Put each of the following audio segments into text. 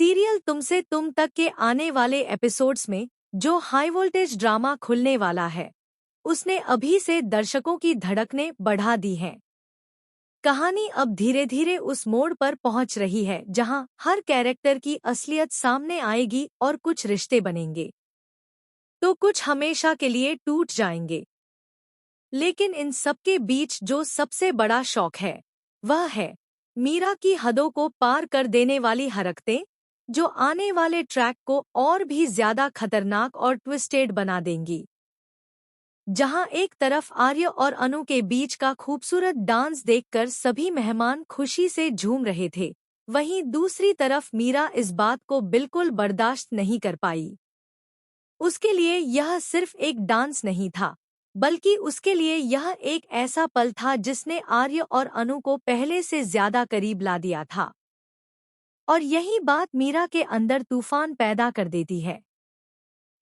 Serial तुमसे तुम तक के आने वाले एपिसोड्स में जो हाई वोल्टेज ड्रामा खुलने वाला है, उसने अभी से दर्शकों की धड़कनें बढ़ा दी हैं। कहानी अब धीरे धीरे उस मोड़ पर पहुंच रही है जहां हर कैरेक्टर की असलियत सामने आएगी और कुछ रिश्ते बनेंगे तो कुछ हमेशा के लिए टूट जाएंगे। लेकिन इन सबके बीच जो सबसे बड़ा शौक है वह है मीरा की हदों को पार कर देने वाली हरकतें, जो आने वाले ट्रैक को और भी ज्यादा खतरनाक और ट्विस्टेड बना देंगी। जहां एक तरफ आर्य और अनु के बीच का खूबसूरत डांस देखकर सभी मेहमान खुशी से झूम रहे थे, वहीं दूसरी तरफ मीरा इस बात को बिल्कुल बर्दाश्त नहीं कर पाई। उसके लिए यह सिर्फ एक डांस नहीं था, बल्कि उसके लिए यह एक ऐसा पल था जिसने आर्य और अनु को पहले से ज्यादा करीब ला दिया था। और यही बात मीरा के अंदर तूफान पैदा कर देती है।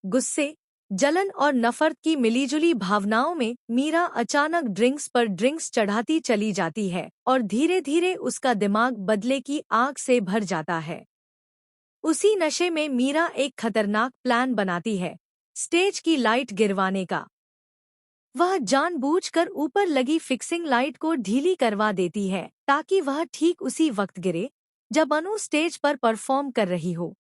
गुस्से, जलन और नफरत की मिलीजुली भावनाओं में मीरा अचानक ड्रिंक्स पर ड्रिंक्स चढ़ाती चली जाती है और धीरे धीरे उसका दिमाग बदले की आग से भर जाता है। उसी नशे में मीरा एक खतरनाक प्लान बनाती है, स्टेज की लाइट गिरवाने का। वह जानबूझकर ऊपर लगी फिक्सिंग लाइट को ढीली करवा देती है ताकि वह ठीक उसी वक्त गिरे जब अनु स्टेज पर परफॉर्म कर रही हो।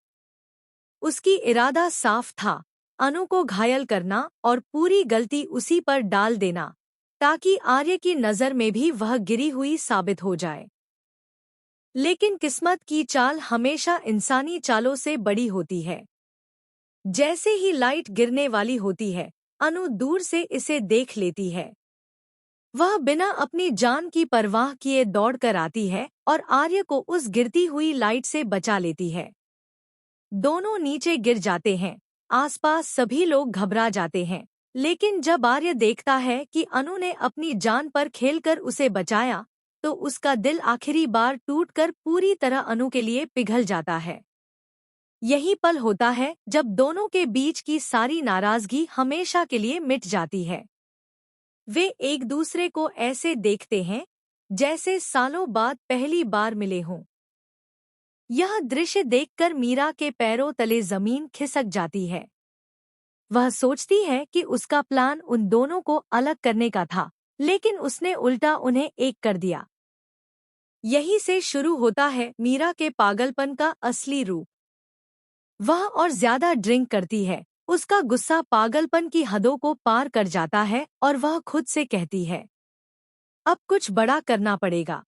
उसकी इरादा साफ था, अनु को घायल करना और पूरी गलती उसी पर डाल देना ताकि आर्य की नज़र में भी वह गिरी हुई साबित हो जाए। लेकिन किस्मत की चाल हमेशा इंसानी चालों से बड़ी होती है। जैसे ही लाइट गिरने वाली होती है, अनु दूर से इसे देख लेती है। वह बिना अपनी जान की परवाह किए दौड़कर आती है और आर्य को उस गिरती हुई लाइट से बचा लेती है। दोनों नीचे गिर जाते हैं, आसपास सभी लोग घबरा जाते हैं। लेकिन जब आर्य देखता है कि अनु ने अपनी जान पर खेलकर उसे बचाया, तो उसका दिल आखिरी बार टूटकर पूरी तरह अनु के लिए पिघल जाता है। यही पल होता है जब दोनों के बीच की सारी नाराजगी हमेशा के लिए मिट जाती है। वे एक दूसरे को ऐसे देखते हैं जैसे सालों बाद पहली बार मिले हों। यह दृश्य देखकर मीरा के पैरों तले जमीन खिसक जाती है। वह सोचती है कि उसका प्लान उन दोनों को अलग करने का था, लेकिन उसने उल्टा उन्हें एक कर दिया। यही से शुरू होता है मीरा के पागलपन का असली रूप। वह और ज्यादा ड्रिंक करती है, उसका गुस्सा पागलपन की हदों को पार कर जाता है और वह खुद से कहती है, अब कुछ बड़ा करना पड़ेगा।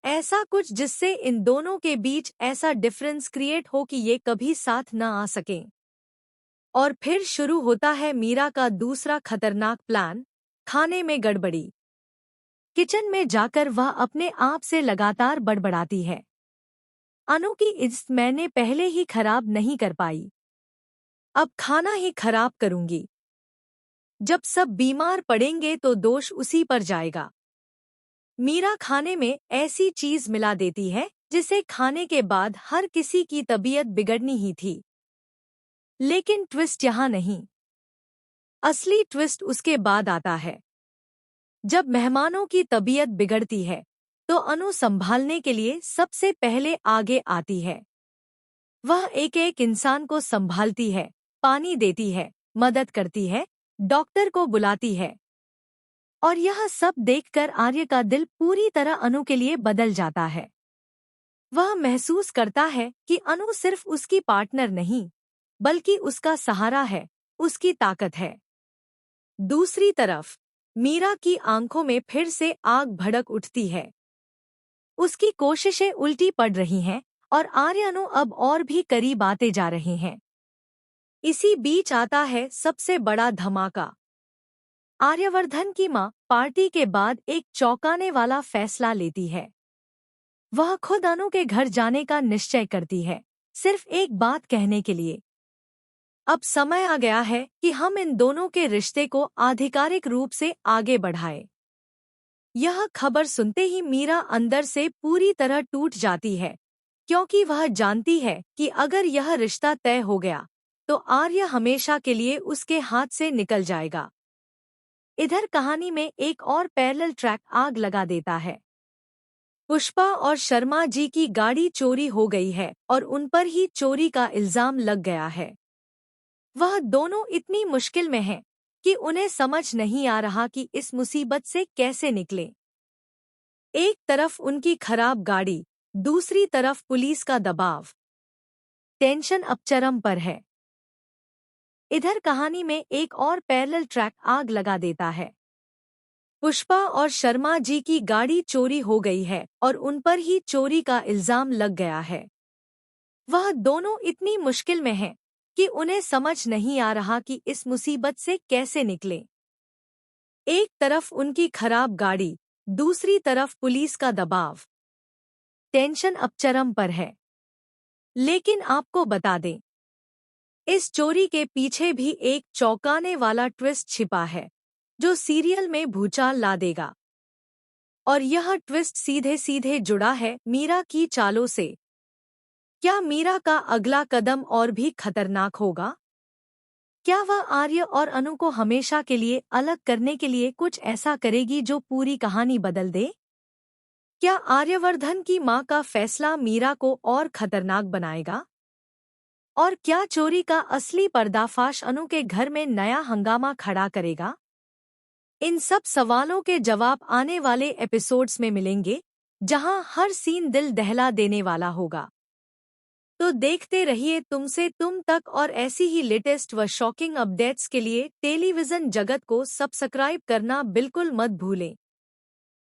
ऐसा कुछ जिससे इन दोनों के बीच ऐसा डिफरेंस क्रिएट हो कि ये कभी साथ न आ सकें। और फिर शुरू होता है मीरा का दूसरा खतरनाक प्लान, खाने में गड़बड़ी। किचन में जाकर वह अपने आप से लगातार बड़बड़ाती है, अनु की इज्जत मैंने पहले ही खराब नहीं कर पाई, अब खाना ही खराब करूंगी। जब सब बीमार पड़ेंगे तो दोष उसी पर जाएगा। मीरा खाने में ऐसी चीज मिला देती है जिसे खाने के बाद हर किसी की तबीयत बिगड़नी ही थी। लेकिन ट्विस्ट यहाँ नहीं। असली ट्विस्ट उसके बाद आता है। जब मेहमानों की तबीयत बिगड़ती है तो अनु संभालने के लिए सबसे पहले आगे आती है। वह एक एक इंसान को संभालती है, पानी देती है, मदद करती है, डॉक्टर को बुलाती है। और यह सब देखकर आर्य का दिल पूरी तरह अनु के लिए बदल जाता है। वह महसूस करता है कि अनु सिर्फ उसकी पार्टनर नहीं, बल्कि उसका सहारा है, उसकी ताकत है। दूसरी तरफ मीरा की आंखों में फिर से आग भड़क उठती है। उसकी कोशिशें उल्टी पड़ रही हैं और आर्य अनु अब और भी करीब आते जा रहे हैं। इसी बीच आता है सबसे बड़ा धमाका। आर्यवर्धन की मां पार्टी के बाद एक चौंकाने वाला फैसला लेती है। वह खुद अनु के घर जाने का निश्चय करती है, सिर्फ एक बात कहने के लिए, अब समय आ गया है कि हम इन दोनों के रिश्ते को आधिकारिक रूप से आगे बढ़ाएं। यह खबर सुनते ही मीरा अंदर से पूरी तरह टूट जाती है, क्योंकि वह जानती है कि अगर यह रिश्ता तय हो गया तो आर्य हमेशा के लिए उसके हाथ से निकल जाएगा। इधर कहानी में एक और पैरेलल ट्रैक आग लगा देता है। पुष्पा और शर्मा जी की गाड़ी चोरी हो गई है और उन पर ही चोरी का इल्जाम लग गया है। वह दोनों इतनी मुश्किल में हैं कि उन्हें समझ नहीं आ रहा कि इस मुसीबत से कैसे निकलें। एक तरफ उनकी खराब गाड़ी, दूसरी तरफ पुलिस का दबाव। टेंशन अब चरम पर है। इधर कहानी में एक और पैरेलल ट्रैक आग लगा देता है। पुष्पा और शर्मा जी की गाड़ी चोरी हो गई है और उन पर ही चोरी का इल्जाम लग गया है। वह दोनों इतनी मुश्किल में हैं कि उन्हें समझ नहीं आ रहा कि इस मुसीबत से कैसे निकलें। एक तरफ उनकी खराब गाड़ी, दूसरी तरफ पुलिस का दबाव। टेंशन अब चरम पर है। लेकिन आपको बता दें, इस चोरी के पीछे भी एक चौंकाने वाला ट्विस्ट छिपा है, जो सीरियल में भूचाल ला देगा। और यह ट्विस्ट सीधे सीधे जुड़ा है मीरा की चालों से। क्या मीरा का अगला कदम और भी खतरनाक होगा? क्या वह आर्य और अनु को हमेशा के लिए अलग करने के लिए कुछ ऐसा करेगी जो पूरी कहानी बदल दे? क्या आर्यवर्धन की मां का फैसला मीरा को और खतरनाक बनाएगा? और क्या चोरी का असली पर्दाफाश अनु के घर में नया हंगामा खड़ा करेगा? इन सब सवालों के जवाब आने वाले एपिसोड्स में मिलेंगे, जहां हर सीन दिल दहला देने वाला होगा। तो देखते रहिए तुमसे तुम तक और ऐसी ही लेटेस्ट व शॉकिंग अपडेट्स के लिए टेलीविजन जगत को सब्सक्राइब करना बिल्कुल मत भूलें।